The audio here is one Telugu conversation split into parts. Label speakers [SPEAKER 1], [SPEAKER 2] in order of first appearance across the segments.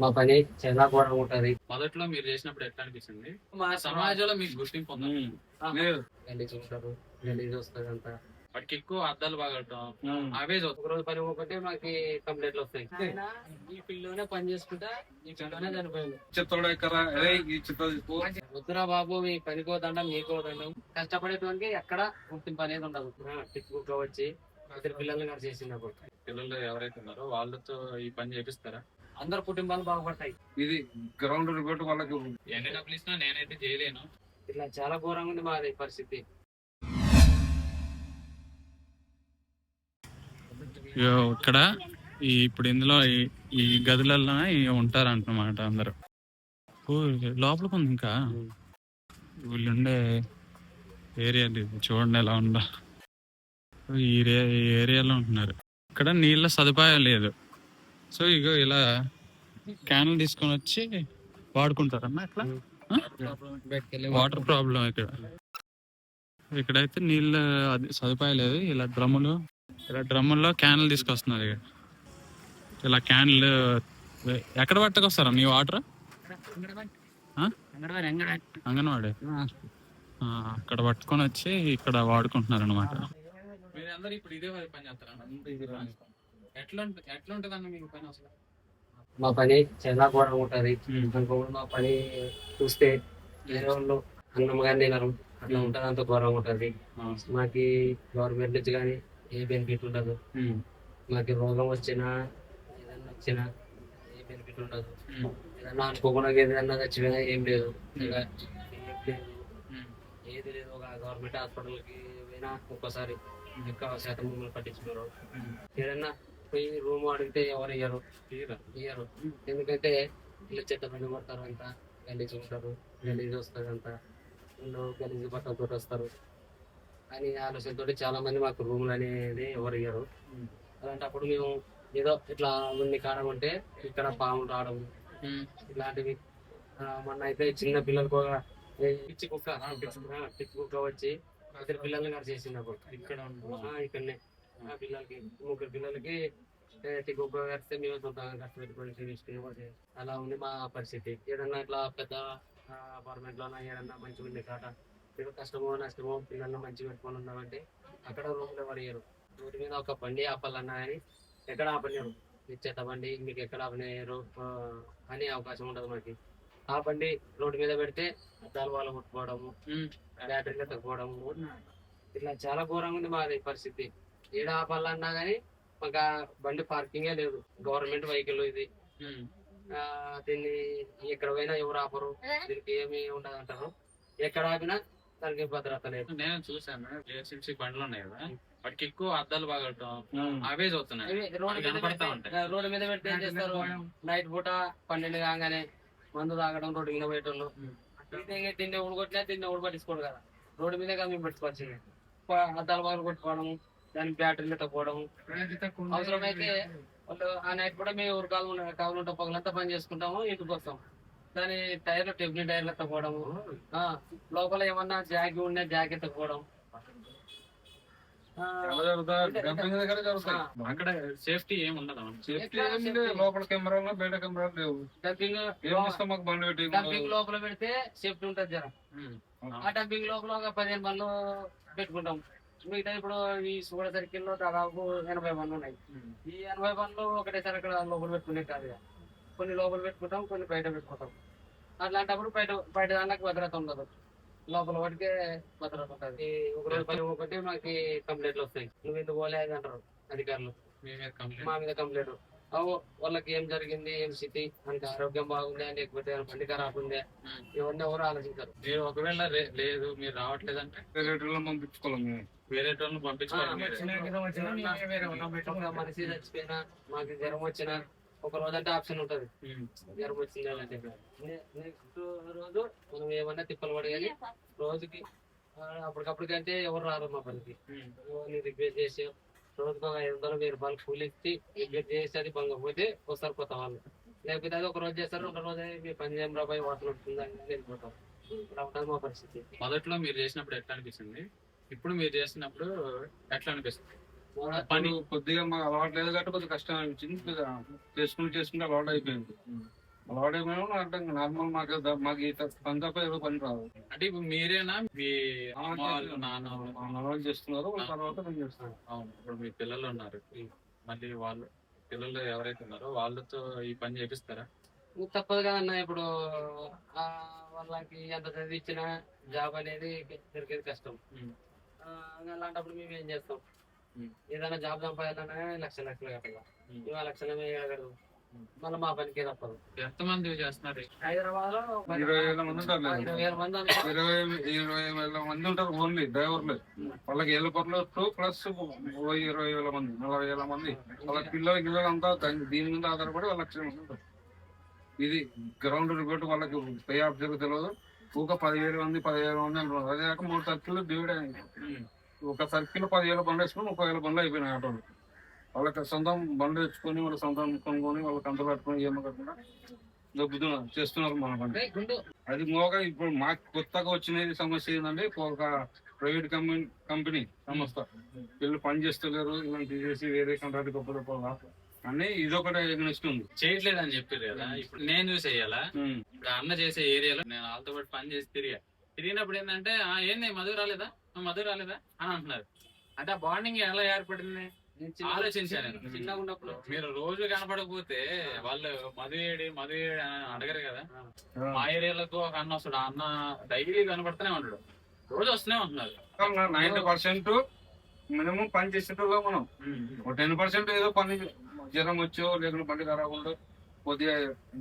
[SPEAKER 1] మా పని చాలా ఘోరంగా ఉంటది.
[SPEAKER 2] మొదట్లో మీరు చేసినప్పుడు ఎట్లా అనిపిస్తుంది? మా సమాజంలో మీకు గుర్తింపు ఉందా?
[SPEAKER 1] గలీజ్ ఉంటారు, గలీజ్ వస్తుంది అంతా.
[SPEAKER 2] వాటికి ఎక్కువ అద్దాలు పగలటం అవే
[SPEAKER 1] ఒక రోజు పని పోకుంటే మాకు కంప్లైంట్లు వస్తాయి. ఆయన ఈ ఫీల్డ్ లోనే పని చేసుకుంటా ఈ ఫీల్డ్ లోనే చనిపోయింది. వద్దురా బాబు, మీ పనికో దండం మీకో దండం. కష్టపడేటువంటి ఎక్కడ గుర్తింపు అనేది ఉండదు. టిక్ వచ్చి ఇద్దరు పిల్లల్ని గారు చేసినప్పుడు
[SPEAKER 2] పిల్లలు ఎవరైతే ఉన్నారో వాళ్ళతో ఈ పని చేపిస్తారా?
[SPEAKER 1] అందరు కుటుంబాలు బాగుపడతాయి.
[SPEAKER 3] ఇది గ్రౌండ్ రిపోర్ట్ వాళ్ళకి
[SPEAKER 2] ఎన్ని డబ్బులు ఇచ్చినా నేనైతే చేయలేను.
[SPEAKER 1] ఇట్లా చాలా ఘోరంగా ఉంది మాది పరిస్థితి.
[SPEAKER 2] ఇక్కడ ఇప్పుడు ఇందులో ఈ గదులలో ఉంటారన్నమాట అందరు. లోపలికి ఉంది ఇంకా వీళ్ళుండే ఏరియా చూడండి ఎలా ఉందో. ఈ ఏరియాలో ఉంటున్నారు. ఇక్కడ నీళ్ళ సదుపాయం లేదు. సో ఇగో ఇలా క్యాన్లు తీసుకొని వచ్చి వాడుకుంటారన్న ఇట్లా. వాటర్ ప్రాబ్లం ఇక్కడైతే నీళ్ళ సదుపాయం లేదు. ఇలా డ్రమ్ముల్లో క్యాన్లు తీసుకొస్తున్నారు. ఇలా క్యాన్లు ఎక్కడ పట్టుకొస్తారా నీ వాటర్? అంగన్వాడి అక్కడ పట్టుకొని వచ్చి ఇక్కడ వాడుకుంటున్నారు అనమాట. మీరందరూ ఇప్పుడు ఇదే పని చేస్తారా? ఎట్లా ఉంటదన్న మీకు పని అసలు?
[SPEAKER 1] మా పని చాలా ఘోరంగా ఉంటది. మా పని చూస్తే వేరే వాళ్ళు అన్నం కానీ తినరు, అట్లా ఉంటది. అంత ఘోరంగా ఉంటది. మాకి గవర్నమెంట్ నుంచి కానీ ఏ బెనిఫిట్ ఉండదు. మాకి రోగం వచ్చినా ఏదన్నా వచ్చినా ఏ బెనిఫిట్ ఉండదు. ఏదన్నా అనుకోకుండా ఏదన్నా చచ్చిపోయినా ఏం లేదు, ఏది లేదు. ఒక గవర్నమెంట్ హాస్పిటల్కి పోయినా ఒక్కోసారి ఎక్కువ శాతం మమ్మల్ని పట్టించుకోరు. ఏదన్నా పోయి రూమ్ అడిగితే ఎవరు ఇయ్యరు. ఎందుకంటే ఇల్లు చెత్త పని కొడతారు, అంతా గలీజ్ ఉంటారు, గలీజ్ వస్తుంది అంతా. వీళ్ళు గలీజ్ బట్టలతో వస్తారు అని ఆలోచనతో చాలా మంది మాకు రూములు అనేది ఎవరు ఇయ్యరు. అలాంటప్పుడు మేము ఏదో ఇట్లా ఉన్ని కారం ఉంటే ఇక్కడ పాములు రావడం ఇలాంటివి. మొన్న అయితే చిన్న పిల్లలకు పిచ్చి కుక్క వచ్చి ఇద్దరు పిల్లల్ని గారు చేసినప్పుడు ఇక్కడనే పిల్లలకి ముగ్గురు పిల్లలకి కుక్క కడితే మేము సొంతంగా కష్టపెట్టుకొని అలా ఉంది మా పరిస్థితి. ఏదన్నా ఇట్లా పెద్ద అపార్ట్మెంట్ లోనా ఏదన్నా మంచిగా ఉండే కాట ఏదో కష్టమో నష్టమో పిల్లల్ని మంచిగా పెట్టుకొని ఉన్నామంటే అక్కడ రూమ్లో పడిగారు. రోడ్డు మీద ఒక బండి ఆపాలన్నా కానీ ఎక్కడ ఆపలేరు. ఇచ్చేత బండి మీకు ఎక్కడ ఆపలేరు అనే అవకాశం ఉండదు మనకి. ఆ బండి రోడ్డు మీద పెడితే అద్దాలు వాళ్ళు కొట్టుకోవడము, బ్యాటరీలు తగ్గిపోవడము, ఇట్లా చాలా ఘోరంగా ఉంది మాది పరిస్థితి. ఏడ ఆపాలన్నా కానీ మాకు బండి పార్కింగే లేదు. గవర్నమెంట్ వెహికల్ ఇది. దీన్ని ఎక్కడ పోయినా ఎవరు ఆపరు, దీనికి ఏమి ఉండదు అంటారు. ఎక్కడ ఆపినా దానికి భద్రత లేదు.
[SPEAKER 2] నేను చూసాను జేసీబీ బండ్లు ఉన్నాయి కదా, వాటికి ఎక్కువ అద్దాలు పగలటం అవే చూస్తున్నాయి.
[SPEAKER 1] రోడ్డు మీద పెడితే ఏం చేస్తారు? నైట్ పూట 12 కాగానే మందు తాగడం, రోడ్డు మీద పోయేటోళ్ళు. తిండి ఊడుకొట్టినా తిండి ఊడపట్టించుకోడు కదా, రోడ్డు మీద మేము పెట్టుకోవాల్సింది. అద్దాలు పగలు కొట్టుకోవడం, దానికి బ్యాటరీలు తక్కువడం. అవసరమైతే వాళ్ళు ఆ నైట్ కూడా మేము ఊరు కావాలంటే పగలంతా పని చేసుకుంటాము, ఇంటికి వస్తాం. దాని టైర్లు టెబ్లీ టైర్లు తక్కువడము, లోపల ఏమన్నా జాకి ఉన్నా జాకెట్ తక్కువడం.
[SPEAKER 2] అక్కడ సేఫ్టీ ఏమి ఉండదు.
[SPEAKER 3] లోపల కెమెరాలు బయట కెమెరాలు లేవు.
[SPEAKER 1] డంపింగ్ లోపల పెడితే సేఫ్టీ ఉంటుంది జర. ఆ డంపింగ్ లోపల ఒక 15 బండ్లు పెట్టుకుంటాం. మిగతా ఇప్పుడు ఈ సూడ సర్కిల్ లో దాదాపు 80 బండ్లు ఉన్నాయి. ఈ 80 బండ్లు ఒకటేసారి అక్కడ లోపల పెట్టుకునే కాదు. కొన్ని లోపల పెట్టుకుంటాం, కొన్ని బయట పెట్టుకుంటాం. అట్లాంటప్పుడు బయట దానికి భద్రత ఉండదు, లోపల వాటికే భద్రత ఉంటుంది. ఒక రోజు పని ఒకటి మాకు కంప్లైంట్లు వస్తాయి. నువ్వు ఎందుకు పోలేదు అంటారు అధికారులు. మా మీద కంప్లైంట్ వాళ్ళకి ఏం జరిగింది, ఏం స్థితి అంటే ఆరోగ్యం బాగుందా లేకపోతే బండి ఖరాబ్ ఉందా, ఇవన్నీ ఎవరు ఆలోచించారు.
[SPEAKER 2] మీరు ఒకవేళ లేదు మీరు రావట్లేదంటే వేరే వాళ్ళని పంపించుకోవాలి.
[SPEAKER 1] మనిషి చచ్చిపోయినా మాకు జ్వరం వచ్చినా ఒక రోజు అంటే ఆప్షన్ ఉంటది. జ్వరం వచ్చింది అంటే నెక్స్ట్ రోజు మనం ఏమన్నా తిప్పలు పడి కానీ రోజుకి అప్పటికప్పటికంటే ఎవరు రారు మా పనికి. రిక్వెస్ట్ చేసి రోజుకు 500 1000 కూలి ఇచ్చి రిక్వెస్ట్ చేసి అది బంగపోతే వస్తారు కొత్త వాళ్ళు. లేకపోతే అది ఒక రోజు చేస్తారు, 2 రోజు మీ పని చేయం రాబాయి వాటర్ ఉంటుందని వెళ్ళిపోతాం. ఇలా ఉంటుంది మా పరిస్థితి.
[SPEAKER 2] మొదట్లో మీరు చేసినప్పుడు ఎట్లా అనిపిస్తుంది, ఇప్పుడు మీరు చేసినప్పుడు ఎట్లా అనిపిస్తుంది? పని
[SPEAKER 3] కొద్దిగా మాకు అలవాటు లేదు కాబట్టి కొద్దిగా కష్టం అనిపించింది. చేసుకుంటూ అలవాటు అయిపోయింది. వాడే మేము అంటే నార్మల్ మాకు ఈ పని తప్ప ఏదో పని రాదు.
[SPEAKER 2] అంటే ఇప్పుడు మీరేనా మీ అమ్మ వాళ్ళు నాన్న వాళ్ళు?
[SPEAKER 3] మా మనవాళ్ళు చేస్తున్నారు, వాళ్ళ తర్వాత మేము చేస్తాం.
[SPEAKER 2] అవును, ఇప్పుడు మీ పిల్లలు ఉన్నారు, మళ్ళీ వాళ్ళు పిల్లలు ఎవరైతే ఉన్నారో వాళ్ళతో ఈ పని చేపిస్తారా?
[SPEAKER 1] ఇంక తప్పదు కదన్న. ఇప్పుడు ఆ వాళ్ళకి ఎంత చదివించినా జాబ్ అనేది దొరికేది కష్టం. అలాంటప్పుడు మేము ఏం చేస్తాం, ఏదైనా జాబ్ సంపాదించాలన్నా లక్షలు కట్టాలి. ఇవాళ లక్షలు వేయగలరు, మళ్ళీ మా పనికి తప్పదు.
[SPEAKER 2] ఎంతమంది చేస్తున్నారు?
[SPEAKER 1] హైదరాబాద్ లో
[SPEAKER 3] 20,000 మంది ఉంటారు.
[SPEAKER 1] 20,000 మంది అనుకో.
[SPEAKER 3] 20,000 మంది ఉంటారు ఓన్లీ డ్రైవర్లు. వాళ్ళకి ఏళ్ళ పనులు ప్లస్ 20,000 మంది, 40,000 మంది. వాళ్ళ పిల్లలు అంతా దీని మీద ఆధారపడి వాళ్ళ లక్షలు మంది ఉంటారు. ఇది గ్రౌండ్ రిపోర్ట్ వాళ్ళకి పే ఆఫీసర్ తెలియదు. ఒక 10,000 మంది 15,000 మంది అంటున్నారు. అదే కాక 3 సర్కిల్ డివైడ్ అయింది. ఒక సర్కిల్ 10,000 బండ్లు వేసుకుని 30,000 బండ్లు అయిపోయినాయి ఆటోలు. వాళ్ళకి సొంతం బండ్లు తెచ్చుకొని వాళ్ళ సొంతం కొనుక్కొని వాళ్ళ కంత పెట్టుకొని ఏమో కాకుండా దొబ్బుతున్నారు, చేస్తున్నారు మన పని. అది మోగా ఇప్పుడు మాకు కొత్తగా వచ్చినది సమస్య ఏంటంటే ఒక ప్రైవేట్ కంపెనీ సంస్థ వీళ్ళు పని చేస్తలేరు, ఇలాంటి చేసి వేరే కంట్రాక్ట్ గొప్ప అని ఇదొకటి నెక్స్ట్ ఉంది.
[SPEAKER 2] చేయట్లేదు అని చెప్పారు కదా, ఇప్పుడు నేను చూసి వేయాలా? ఇప్పుడు అన్న చేసే ఏరియాలో నేను వాళ్ళతో పాటు పని చేసి తిరిగినప్పుడు ఏంటంటే ఏంది మధు రాలేదా అని అంటున్నారు. అంటే ఆ బాండింగ్ ఎలా ఏర్పడింది ఆలోచించాను.
[SPEAKER 1] చిన్నగా ఉన్నప్పుడు
[SPEAKER 2] మీరు రోజు కనపడకపోతే వాళ్ళు మధుయేడి అని అడగరు కదా. మా ఏరియాలకు ఒక అన్న వస్తాడు, అన్న డైలీ కనపడుతూనే ఉంటాడు, రోజు వస్తూనే ఉంటున్నారు.
[SPEAKER 3] 90% మినిమం పని చేసేటోళ్ళం మనం. 10% ఏదో పని జ్వరం వచ్చో లేకుంటే బండి ఖరాబ్ ఉండో కొద్దిగా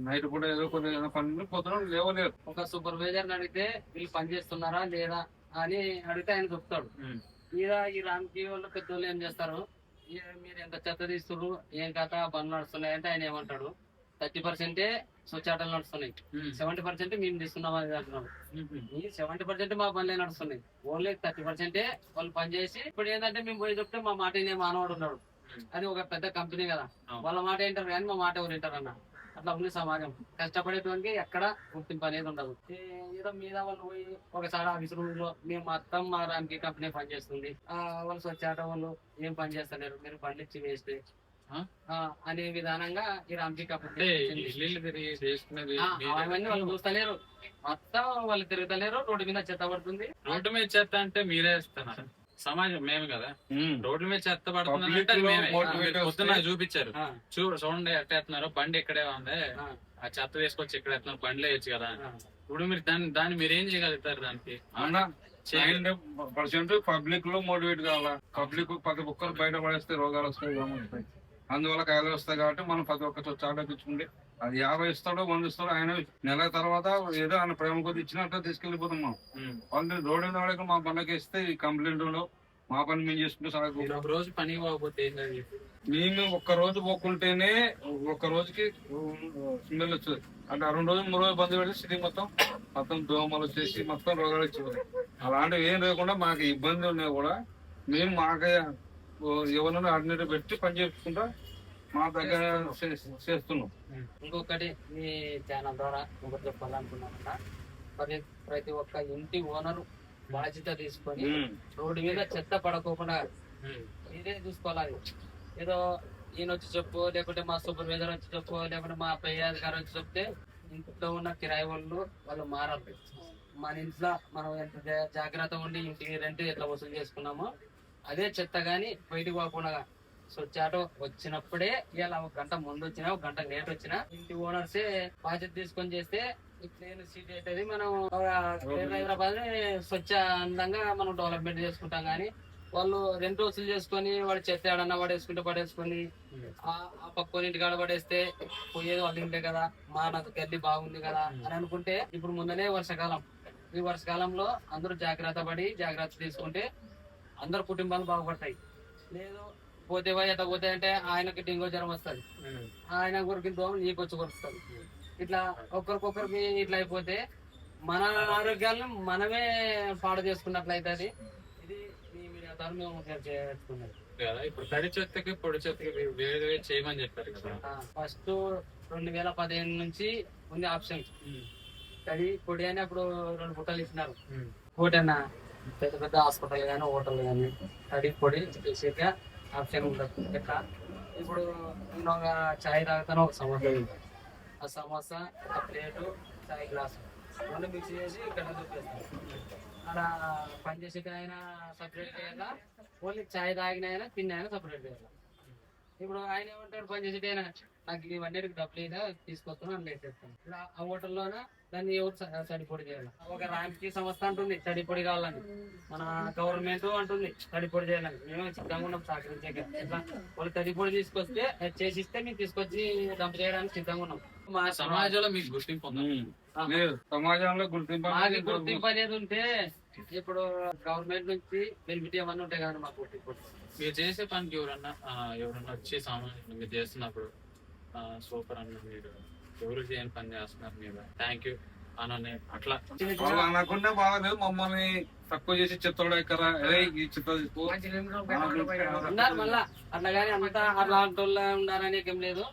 [SPEAKER 3] నైట్ కూడా ఏదో కొద్దిగా పని పొద్దున లేవలేరు.
[SPEAKER 1] ఒక సూపర్వైజర్ అడిగితే వీళ్ళు పని చేస్తున్నారా లేదా అని అడిగితే ఆయన చెప్తాడు. ఈ రామ్కి వాళ్ళు పెద్దోళ్ళు ఏం చేస్తారు, మీరు ఎంత చెత్త తీస్తున్నారు, ఏం కథ బండ్లు నడుస్తున్నాయి అంటే ఆయన ఏమంటాడు, 30% స్వచ్ఛాటలు నడుస్తున్నాయి, 70% మేము తీస్తున్నాం అని అంటున్నాడు. ఈ 70% మా పనులే నడుస్తున్నాయి, ఓన్లీ 30% వాళ్ళు పని చేసి ఇప్పుడు ఏంటంటే మేము పోయి చెప్తే మా మాట వినే మానవుడు ఉన్నాడు. అది ఒక పెద్ద కంపెనీ కదా, వాళ్ళ మాట వింటారు కానీ మా మాట ఎవరు వింటారు అన్న. అట్లా ఉంది సమాజం. కష్టపడేటువంటి ఎక్కడ గుర్తింపు అనేది ఉండదు. ఏదో మీద వాళ్ళు పోయి ఒకసారి ఆఫీస్ రూమ్ లో మేము మొత్తం మా రామ్కి కంపెనీ పనిచేస్తుంది, వాళ్ళు స్వచ్ఛాట వాళ్ళు ఏం పని చేస్తలేరు, మీరు బండి ఇచ్చి వేస్ట్ అనే విధానంగా ఈ రామ్కి కంపెనీ అవన్నీ వాళ్ళు చూస్తలేరు, మొత్తం వాళ్ళు తిరుగుతలేరు. రోడ్డు మీద చెత్త పడుతుంది.
[SPEAKER 2] రోడ్డు మీద చెత్త అంటే మీరే ఇస్తున్నారు, సమాజం మేము కదా. రోడ్ల మీద చెత్త పడుతున్నారు, పొద్దున్న చూపించారు, చూడండి ఎట్టేస్తున్నారు, బండి ఇక్కడే ఉంది, ఆ చెత్త వేసుకొచ్చి ఇక్కడ ఎత్తున్నారు, బండిలో వేయచ్చు కదా. ఇప్పుడు మీరు దాన్ని మీరు ఏం చేయగలుగుతారు? దానికి
[SPEAKER 3] 90% పబ్లిక్ లో మోటివేట్ కావాలా. పబ్లిక్ ప్రతి ఒక్కరు బయట పడేస్తే రోగాలు వస్తాయి, అందువల్ల కాయలు వస్తాయి. కాబట్టి మనం ప్రతి ఒక్కరు చాట తెచ్చుకుంటే అది 50 ఇస్తాడో 100 ఇస్తాడో ఆయన నెల తర్వాత ఏదో ఆయన ప్రేమ కొద్ది ఇచ్చినట్టు తీసుకెళ్లిపోతాం. మనం వాళ్ళు రోడ్డు మీద వాడక మా పనులకి ఇస్తే ఈ కంప్లైంట్ మా పని మేము చేసుకుంటే సాగు.
[SPEAKER 2] రోజు పని పోకపోతే
[SPEAKER 3] మేము ఒక్క రోజు పోకుంటేనే ఒక్క రోజుకి స్మెల్ వచ్చేది. అంటే 2 రోజులు 3 రోజులు బంద్ పెడితే సిటీ మొత్తం దోమలు వచ్చేసి మొత్తం రోగాలు వచ్చేది. అలాంటివి ఏం లేకుండా మాకు ఇబ్బంది ఉన్నాయి కూడా మేము మాకే ఎవరైనా ఆర్డినేటర్ పెట్టి పని చేసుకుంటా మా దగ్గర చేస్తున్నాం.
[SPEAKER 1] ఇంకొకటి మీ ఛానల్ ద్వారా ఒకటి చెప్పాలనుకున్నామన్నా, ప్రతి ఒక్క ఇంటి ఓనరు బాధ్యత తీసుకొని రోడ్డు మీద చెత్త పడకోకుండా మీరే చూసుకోవాలి. ఏదో ఈయన వచ్చి చెప్పు, లేకుంటే మా సూపర్వైజర్ వచ్చి చెప్పు, లేకుంటే మా పై అధికారి వచ్చి చెప్తే ఇంట్లో ఉన్న కిరాయి వాళ్ళు మారాలి. మన ఇంట్లో మనం ఎంత జాగ్రత్తగా ఉండి ఇంటికి రెంట్ ఎట్లా వసూలు చేసుకున్నామో అదే చెత్త గాని బయటకు పోకుండా స్వచ్ఛాటో వచ్చినప్పుడే, ఇలా 1 గంట ముందు వచ్చినా 1 గంట లేట్ వచ్చినా ఇంటి ఓనర్సే బాధ్యత తీసుకొని చేస్తే క్లీన్ సిటీ అవుతుంది. మనం హైదరాబాద్ స్వచ్ఛందంగా మనం డెవలప్మెంట్ చేసుకుంటాం. కానీ వాళ్ళు రెంట్ వసూలు చేసుకొని వాడు చెత్త ఏడన్నా పడేసుకొని ఆ పక్కోనింటి కాడ పడేస్తే పోయేది వాళ్ళ ఇంటే కదా, మా నాకు గడ్డి బాగుంది కదా అని అనుకుంటే, ఇప్పుడు ముందనే వర్షాకాలం, ఈ వర్షాకాలంలో అందరూ జాగ్రత్త తీసుకుంటే అందరు కుటుంబాలు బాగుపడతాయి. లేదు పోతే ఎట్లా పోతే అంటే ఆయనకి డెంగ్యూ జ్వరం వస్తుంది, ఆయన కొరికిన దోమ నీకు వచ్చి కొరుకుతుంది. ఇట్లా ఒక్కరికొకరికి ఇట్లా అయిపోతే మన ఆరోగ్యాలను మనమే పాడు చేసుకున్నట్లయితే ఇది మీడియా ద్వారా మేము చేసుకున్నది
[SPEAKER 2] కదా. ఇప్పుడు తడి చెత్తకి పొడి చెత్తకి వేరు చేయమని చెప్పారు కదా.
[SPEAKER 1] ఫస్ట్ 2015 నుంచి ఉంది ఆప్షన్, తడి పొడి అని అప్పుడు 2 బుట్టలు ఇచ్చినారు. ఒకటన్నా పెద్ద హాస్పిటల్ కానీ హోటల్ కానీ తడి పొడి చేసేగా ఆప్షన్ ఉండదు. ఎట్లా ఇప్పుడు నేను ఒక ఛాయ్ తాగుతాను, ఒక సమస్య ఆ సమోసా, ఆ ప్లేటు, చాయ్ గ్లాసు రెండు మిక్స్ చేసి ఇక్కడ చూపిస్తాం. అలా పనిచేసే ఆయన సపరేట్ చేయాలా, ఓన్లీ చాయ్ తాగిన అయినా తిన్న అయినా సపరేట్ చేయాలి. ఇప్పుడు ఆయన ఏమంటాడు, పనిచేసేటి అయినా నాకు ఇవన్నీ డబ్బులు అయినా తీసుకొస్తాను అని పెట్టేస్తాను. ఇప్పుడు ఆ హోటల్లోన దాన్ని ఎవరు తడిపొడి చేయాలి. ఒక రామ్కి సంస్థ అంటుంది తడిపొడి కావాలని, మన గవర్నమెంట్ అంటుంది తడిపొడి చేయాలని. మేము సిద్ధంగా ఉన్నాం సహకరించాక. ఎట్లా వాళ్ళు తడిపొడి తీసుకొస్తే చేసిస్తే మేము తీసుకొచ్చి డంప్ చేయడానికి సిద్ధంగా ఉన్నాం. మా
[SPEAKER 2] సమాజంలో మీకు గుర్తింపు ఉందా?
[SPEAKER 3] లేదు, సమాజంలో గుర్తింపు
[SPEAKER 1] మాకు గుర్తింపు అనేది ఉంటే ఇప్పుడు గవర్నమెంట్ నుంచి బెనిఫిట్ ఏమన్నా ఉంటాయి కదా మాకు గుర్తింపు.
[SPEAKER 2] మీరు చేసే పనికి ఎవరన్నా వచ్చి సామాన్యులు మీరు చేస్తున్నప్పుడు సూపర్ అన్న, మీరు ఎవరు చేయని పని చేస్తున్నారు, మీరు థ్యాంక్ యూ అని అట్లా
[SPEAKER 3] వాళ్ళు అనకుండా బాగాలేదు, మమ్మల్ని తక్కువ చేసి చెత్తలు ఎక్కరా ఈ చెత్త
[SPEAKER 1] ఉన్నారు మళ్ళా అట్లా కానీ అంతా అలాంటి వాళ్ళు ఉన్నారని ఏం లేదు.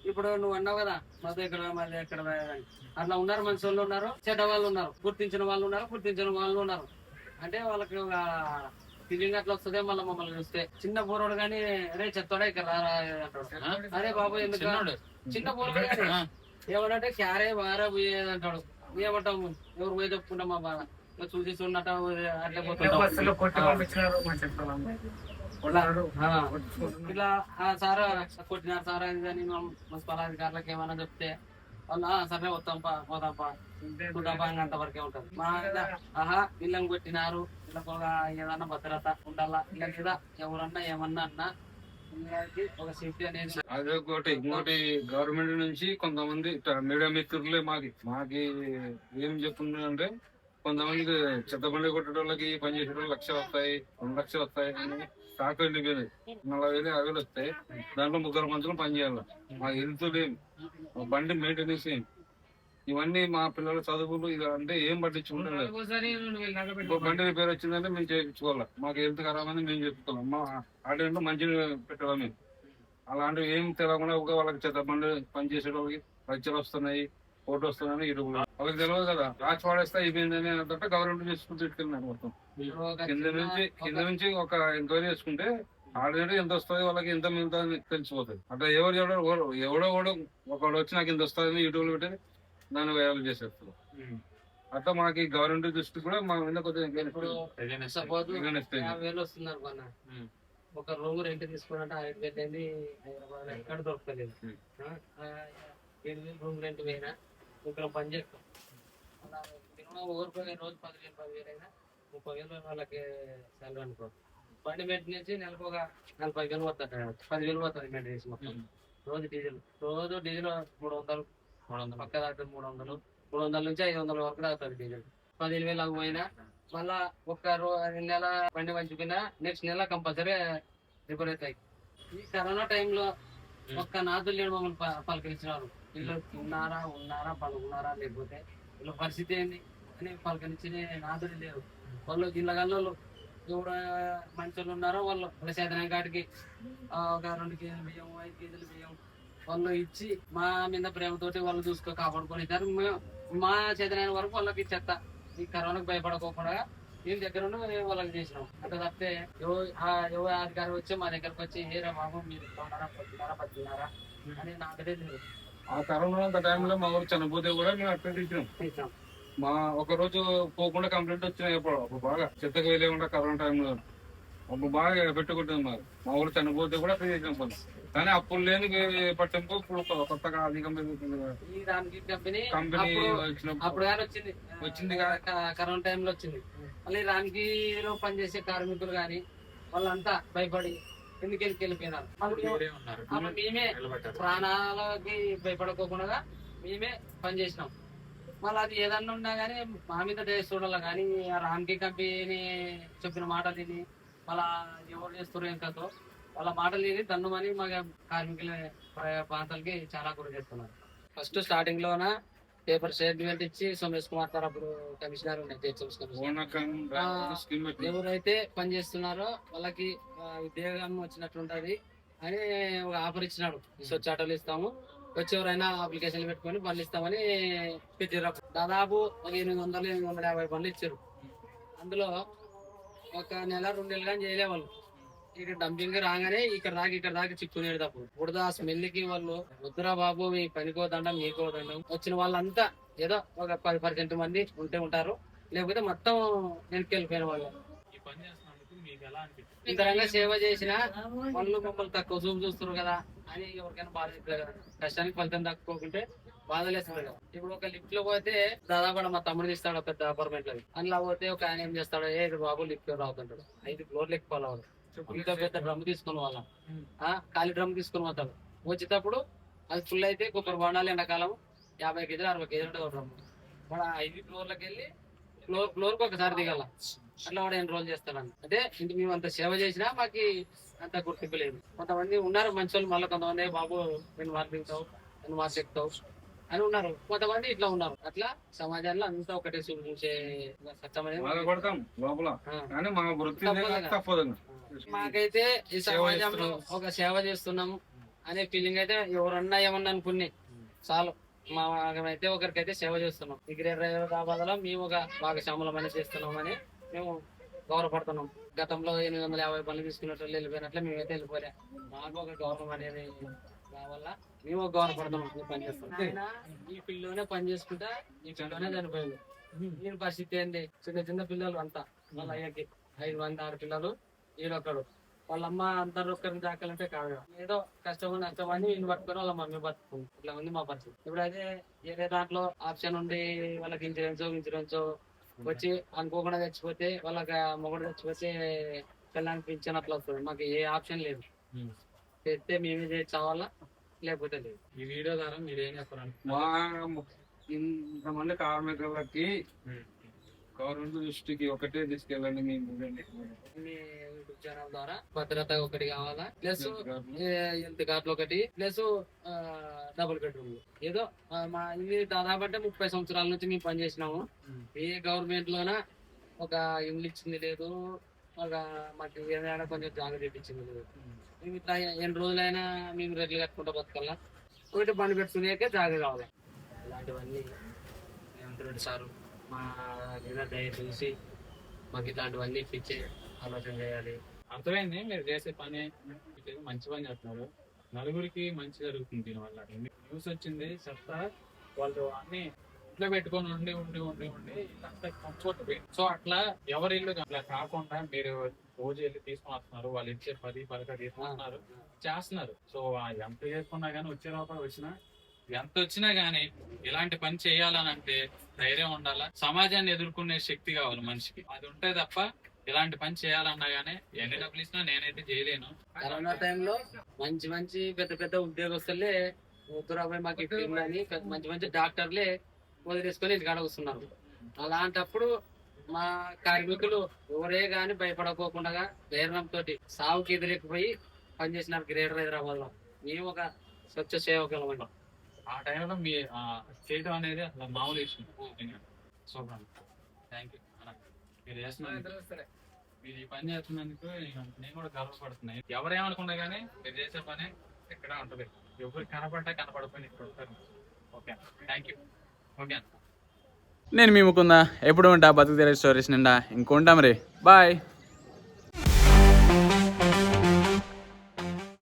[SPEAKER 1] ఇప్పుడు నువ్వు అన్నావు కదా మధు ఇక్కడ మళ్ళీ ఎక్కడ అని, అట్లా ఉన్నారు. మంచి వాళ్ళు ఉన్నారు, చెడ్డ వాళ్ళు ఉన్నారు, గుర్తించిన వాళ్ళు ఉన్నారు, గుర్తించిన వాళ్ళు ఉన్నారు. అంటే వాళ్ళకి ఒక ఫీలింగ్ అట్లా వస్తుంది. మళ్ళీ మమ్మల్ని చూస్తే చిన్న పూర్వడు కానీ అరే చెత్తోడే ఇక్కడ అంటాడు. అరే బాబు ఎందుకు చిన్న పూర్వడు కానీ ఏమనంటే క్యారే బాగా పోయేది అంటాడు. ఏమంటాము, ఎవరు పోయి చెప్పుకుంటాం మా బాధ చూసి చూడట అట్లే ఇలా సార్ కొట్టినారు సార్ అని మున్సిపల్ అధికారులకు ఏమన్నా చెప్తే వాళ్ళు సరే వస్తాంపా పోదాంపా చూద్దాంపా అంత వరకే ఉంటది. మా ఆహా వీళ్ళని కొట్టినారు, వీళ్ళకి ఒక ఏదన్నా భద్రత ఉండాలా, ఇలా మీద ఎవరన్నా ఏమన్నా అన్నా ఒక సేఫ్టీ అనేది.
[SPEAKER 3] అదే ఇంకోటి గవర్నమెంట్ నుంచి కొంతమంది మీడియా మిత్రులే మాకి ఏం చెప్తున్నారంటే, కొంతమందికి చెత్త బండి కొట్టే వాళ్ళకి పని చేసే వాళ్ళు 1,00,000 వస్తాయి, 2 లక్షలు వస్తాయి అని స్టాక్ వెళ్ళిపోయింది. 40,000, 50,000 వస్తాయి. దాంట్లో 3 మందిలో పని చేయాలి. మా హెల్త్ లేము, మా బండి మెయింటెనెన్స్ ఏం, ఇవన్నీ మా పిల్లల చదువులు ఇది అంటే ఏం పట్టించుకుంటారు. బండి రిపేర్ వచ్చిందంటే మేము చేయించుకోవాలి, మాకు హెల్త్ ఖరాబ్ అని మేము చెప్పుకోవాలి. మా ఆటో మంచి పెట్టాలి మేము. అలాంటివి ఏం తెలియకుండా వాళ్ళకి చెత్త బండి పని చేసే వాళ్ళకి లక్షలు వస్తున్నాయి, ఫోటో వస్తున్నాయని ఇరుగు వాళ్ళకి తెలియదు కదా. రాసి వాడేస్తా అయిపోయిందని అంటే గవర్నమెంట్ చేసుకుని తిట్టుకెళ్ళినారు మొత్తం. కింద నుంచి ఒక ఎంక్వైరీ చేసుకుంటే ఆల్రెడీ ఎంత వస్తుంది వాళ్ళకి, ఎంత మిగతా తెలిసిపోతుంది. అట్లా ఎవడో ఒకడు వచ్చి నాకు ఇంత వస్తుంది యూట్యూబ్ లో పెట్టి దాన్ని వైరల్ చేసేస్తారు. అట్లా మనకి గవర్నమెంట్ దృష్టి కూడా మా మీద కొద్దిగా
[SPEAKER 1] సపోజ్ 50,000 వస్తున్నారు కొన్న ఒక రూమ్ రెంట్ తీసుకున్నట్టు 5,000 అయింది. హైదరాబాద్ ఎక్కడ దొరకలేదు. 7,000 రూమ్ రెంట్ పోయినా ఇక్కడ పని చేస్తాం. అలా మినిమం ఊరికి రోజు 10,000 అయినా 30,000 వాళ్ళకి సాలరీ అనుకో. బండి మెయింటెనెన్స్ నెలకు ఒక 40,000 పోతుంది, 10,000 పోతుంది మెయింటెనెన్స్ మొత్తం. రోజు డీజిల్ 300 పక్క దాటుతుంది. 300 నుంచి 500 వరకు దాగుతుంది డీజిల్. 15,000 అవి పోయినా మళ్ళా ఒక్క నెల బండి మంచిపోయినా నెక్స్ట్ నెల కంపల్సరీ రిపేర్ అవుతాయి. ఈ కరోనా టైంలో ఒక్క నాదులు లేడు మమ్మల్ని పలకరించినారు. వీళ్ళు ఉన్నారా పడుకున్నారా లేకపోతే వీళ్ళ పరిస్థితి ఏంది అని పలకరించి నాదులు లేరు. వాళ్ళు ఇళ్ళగల్లోళ్ళు ఎవరు మంచి ఉన్నారో వాళ్ళు శాతం కాటికి ఒక 2 కేజీలు బియ్యం, 5 కేజీలు బియ్యం వాళ్ళు ఇచ్చి మా మీద ప్రేమతోటి వాళ్ళు కాపాడుకొని ఇచ్చారు. మా చేతనైన వరకు వాళ్ళకి చెత్త ఈ కరోనాకు భయపడకోకుండా వీళ్ళ దగ్గర వాళ్ళకి చేసినాం. అట్లా తప్పితే ఎవరు అధికారం వచ్చి మా దగ్గరకు వచ్చి ఏరా బాబు మీరు పడుతున్నారా అని నాకు తెలియదు.
[SPEAKER 3] ఆ కరోనా టైంలో మా ఊరు చనిపోతే కూడా మేము అక్కడ ఇచ్చినాం. మా ఒక రోజు పోకుండా కంప్లైంట్ వచ్చినాయి. అప్పుడు బాగా చెత్తకు వెళ్ళకుండా కరోనా టైంలో అప్పుడు బాగా పెట్టుకుంటుంది. మా ఊరు చనిపోతే కూడా అక్కడ చేసినాం పని. కానీ అప్పుడు లేని పట్టింపు ఇప్పుడు కొత్తగా అధికం
[SPEAKER 1] కంపెనీ
[SPEAKER 3] అప్పుడు
[SPEAKER 1] వచ్చింది కరోనా టైంలో వచ్చింది. మళ్ళీ రామ్కీలో పనిచేసే కార్మికులు గాని వాళ్ళంతా భయపడి ఎందుకు వెళ్ళిపోయినారు. అప్పుడు మేమే ప్రాణాలకి భయపడకోకుండా మేమే పనిచేసినాం. మళ్ళీ అది ఏదన్నా ఉన్నా గానీ మా మీద డేస్ చూడాలి. కానీ ఆ రామ్కీ కంపెనీ చెప్పిన మాటలు విని మళ్ళా ఎవరు చేస్తారు ఏం కదో వాళ్ళ మాటలు విని దన్నుమని మా కార్మికుల ప్రాంతాలకి చాలా గురి చేస్తున్నారు. ఫస్ట్ స్టార్టింగ్ లోన పేపర్ స్టేట్మెంట్ ఇచ్చి సోమేష్ కుమార్ సార్ అప్పుడు కమిషనర్ ఎవరైతే పని చేస్తున్నారో వాళ్ళకి ఉద్యోగం వచ్చినట్లుంటది అని ఒక ఆఫర్ ఇచ్చినాడు. స్వచ్ఛ ఆటోలు ఇస్తాము, వచ్చి ఎవరైనా అప్లికేషన్లు పెట్టుకొని బండ్లు ఇస్తామని పెట్టారు. దాదాపు 800-850 బండ్లు ఇచ్చారు. అందులో ఒక నెల 2 నెలలు కానీ చేయలే వాళ్ళు. ఇక్కడ డంపింగ్ రాగానే ఇక్కడ దాకా చిక్కునేది తప్పుడు ఇప్పుడు ఆ స్మెల్ కి వాళ్ళు వద్దురా బాబు మీ పనికో దండం మీకో దండం వచ్చిన వాళ్ళంతా ఏదో ఒక 10% మంది ఉంటారు, లేకపోతే మొత్తం వెనక్కి వాళ్ళు.
[SPEAKER 2] ఈ పని చేస్తున్నందుకు మీకు ఎలా అనిపిస్తుంది?
[SPEAKER 1] ఇంతరంగా సేవ చేసిన వాళ్ళు మమ్మల్ని తక్కువ చూపు చూస్తున్నారు కదా అని ఎవరికైనా బాధ అవుతుంది కదా. కష్టానికి ఫలితం దక్కుకోకుంటే బాధలేస్తుంది కదా. ఇప్పుడు ఒక లిఫ్ట్ లో పోతే దాదాపు మా తమ్ముడు తీస్తాడు పెద్ద అపార్ట్మెంట్ లో, అందులో పోతే ఒక ఆయన ఏం చేస్తాడు, ఏ బాబు లిఫ్ట్ లో రావుతుంటాడు, 5 ఫ్లోర్లు ఎక్కిపోవాలి వాళ్ళు. ఇంత పెద్ద డ్రమ్ తీసుకుని వాళ్ళ ఖాళీ డ్రమ్ తీసుకుని పోతాడు. వచ్చేటప్పుడు అది ఫుల్ అయితే కొబ్బరి బొండాలు ఎండాకాలం 50 కేజీలు 60 కేజీలు ఉంటుంది డ్రమ్. మన 5 ఫ్లోర్లకు వెళ్ళి ఫ్లోర్కి ఒకసారి దిగాల. అట్లా వాడు ఎన్రోల్ చేస్తాడని. అంటే ఇంక మేము అంత సేవ చేసినా మాకు అంత గుర్తింపు లేదు. కొంతమంది ఉన్నారు మంచి వాళ్ళు, మళ్ళీ కొంతమంది బాబు నేను మార్పించావు నేను మార్చెక్తావు అని ఉన్నారు, కొంతమంది ఇట్లా ఉన్నారు. అట్లా సమాజంలో అంతా ఒకటే చూసే సత్యం అనేది
[SPEAKER 3] బాధపడతాం లోపల, కానీ మన వృత్తి తప్పదు.
[SPEAKER 1] మాకైతే ఈ సమాజంలో ఒక సేవ చేస్తున్నాము అనే ఫీలింగ్ అయితే ఎవరన్నా ఏమన్నా అనుకుని చాలు. మాకైతే ఒకరికైతే సేవ చేస్తున్నాం. ఈ గ్రేడ్ డ్రైవర్ కాబోదలో మేము ఒక భాగస్వాములం అనేది చేస్తున్నామని మేము గౌరవపడుతున్నాం. గతంలో 850 పనులు తీసుకున్నట్లు వెళ్ళిపోయినట్లు మేమైతే వెళ్ళిపోలే. మాకు ఒక గౌరవం అనేది కావాలా, మేము ఒక గౌరవపడుతున్నాం. పని చేస్తున్నాం. ఆయన ఈ ఫీల్డ్ లోనే పని చేసుకుంటా ఈ ఫీల్డ్ లోనే చనిపోయింది. దీని పరిస్థితి ఏంటి, చిన్న పిల్లలు అంతా వాళ్ళ అయ్యకి 5 మంది 6 పిల్లలు, ఈడొక్కడు. వాళ్ళమ్మ అందరు ఒక్కరిని దాకాలంటే కాదు, ఏదో కష్టం నష్టం అని వీళ్ళు పట్టుకొని వాళ్ళ మమ్మీ బతుకుంది. ఇట్లా ఉంది మా పరిస్థితి. ఇప్పుడు అయితే ఏదే దాంట్లో ఆప్షన్ ఉండి వాళ్ళకి ఇన్సూరెన్స్ వచ్చి అనుకోకుండా చచ్చిపోతే, వాళ్ళకి మొగుడు చచ్చిపోతే పిల్లలకి పింఛన్ అట్లా వస్తుంది. మాకు ఏ ఆప్షన్ లేదు. చేస్తే మేమే చేసి చావాలా, లేకపోతే లేదు.
[SPEAKER 2] ఈ వీడియో ద్వారా మీరు ఏం చెప్పాలి?
[SPEAKER 3] మా ఇంతమంది కార్మికులకి గవర్నమెంట్ దృష్టికి ఒకటే తీసుకెళ్ళండి. మీ
[SPEAKER 1] యూట్యూబ్ ఛానల్ ద్వారా భద్రత ఒకటి కావాలా, ప్లస్ హెల్త్ కార్డులు ఒకటి, ప్లస్ డబుల్ బెడ్రూమ్. ఏదో మా ఇది దాదాపు 30 సంవత్సరాల నుంచి మేము పనిచేసినాము. ఏ గవర్నమెంట్ లోన ఒక ఇల్లు ఇచ్చింది లేదు, ఒక మాకు ఏదైనా కొంచెం జాగ్రత్త తెప్పించింది లేదు. మేము ఇట్లా ఎన్ని రోజులైనా మేము రెడ్లు కట్టుకుంటూ బతకల్లా, ఒకటి బండి పెట్టుకునేకే జాగ్రత్త కావాలి. ఇలాంటివన్నీ రేవంత్ రెడ్డి సారు మా మీద దయ చూసి మాకు ఇట్లాంటివన్నీ ఇప్పించే ఆలోచన చేయాలి.
[SPEAKER 2] అర్థమైంది. మీరు చేసే పని మంచి పని చేస్తున్నారు, నలుగురికి మంచి జరుగుతుంది దీనివల్ల. న్యూస్ వచ్చింది చెప్తా, వాళ్ళు అన్ని ఇంట్లో పెట్టుకొని ఉండి ఇల్లంతా కంఫర్ట్ పోయింది. సో అట్లా ఎవరి ఇల్లు అట్లా కాకుండా మీరు రోజు వెళ్ళి తీసుకొని వస్తున్నారు, వాళ్ళు ఇచ్చే 10 తీసుకుంటున్నారు, చేస్తున్నారు. సో ఎంత చేసుకున్నా కానీ వచ్చే లోపల ఎంత వచ్చినా గానీ ఇలాంటి పని చేయాలని అంటే ధైర్యం ఉండాలా, సమాజాన్ని ఎదుర్కొనే శక్తి కావాలి మనిషికి. అది ఉంటే తప్ప ఇలాంటి పని చేయాలన్నా గానీ ఎన్ని డబ్బులు ఇచ్చినా నేనైతే చేయలేను.
[SPEAKER 1] కరోనా టైంలో మంచి పెద్ద ఉద్యోగస్తులే ఉత్తరాబాయ్ మాకు ఇట్లని మంచి డాక్టర్లే వదిలేసుకొని ఇంటికాడ వస్తున్నారు. అలాంటప్పుడు మా కార్మికులు ఎవరే గాని భయపడకోకుండా ధైర్యంతో సావుకి ఎదురెక్కిపోయి పనిచేసినారు గ్రేటర్ హైదరాబాద్ లో. మేము ఒక స్వచ్ఛ సేవకులం అంటాం.
[SPEAKER 2] ఆ టైంలో మీ చేయడం అనేది అసలు మామూలు విషయం. Super, thank you. మీరు చేస్తున్నారు, మీరు ఈ పని చేస్తున్నందుకు నేను కూడా గర్వపడుతున్నాను. ఎవరేమనుకున్నా కానీ మీరు చేసే పని ఎక్కడ ఉంటుంది, ఎవరు కనపడకపోయినా ఇక్కడ ఉంటారు. Okay, thank you. ఓకే,
[SPEAKER 4] నేను మీ ముకుందా ఎప్పుడు ఉంటా బతుకు తెరే స్టోరీస్ నిండా ఇంకొంటాం రే. బాయ్.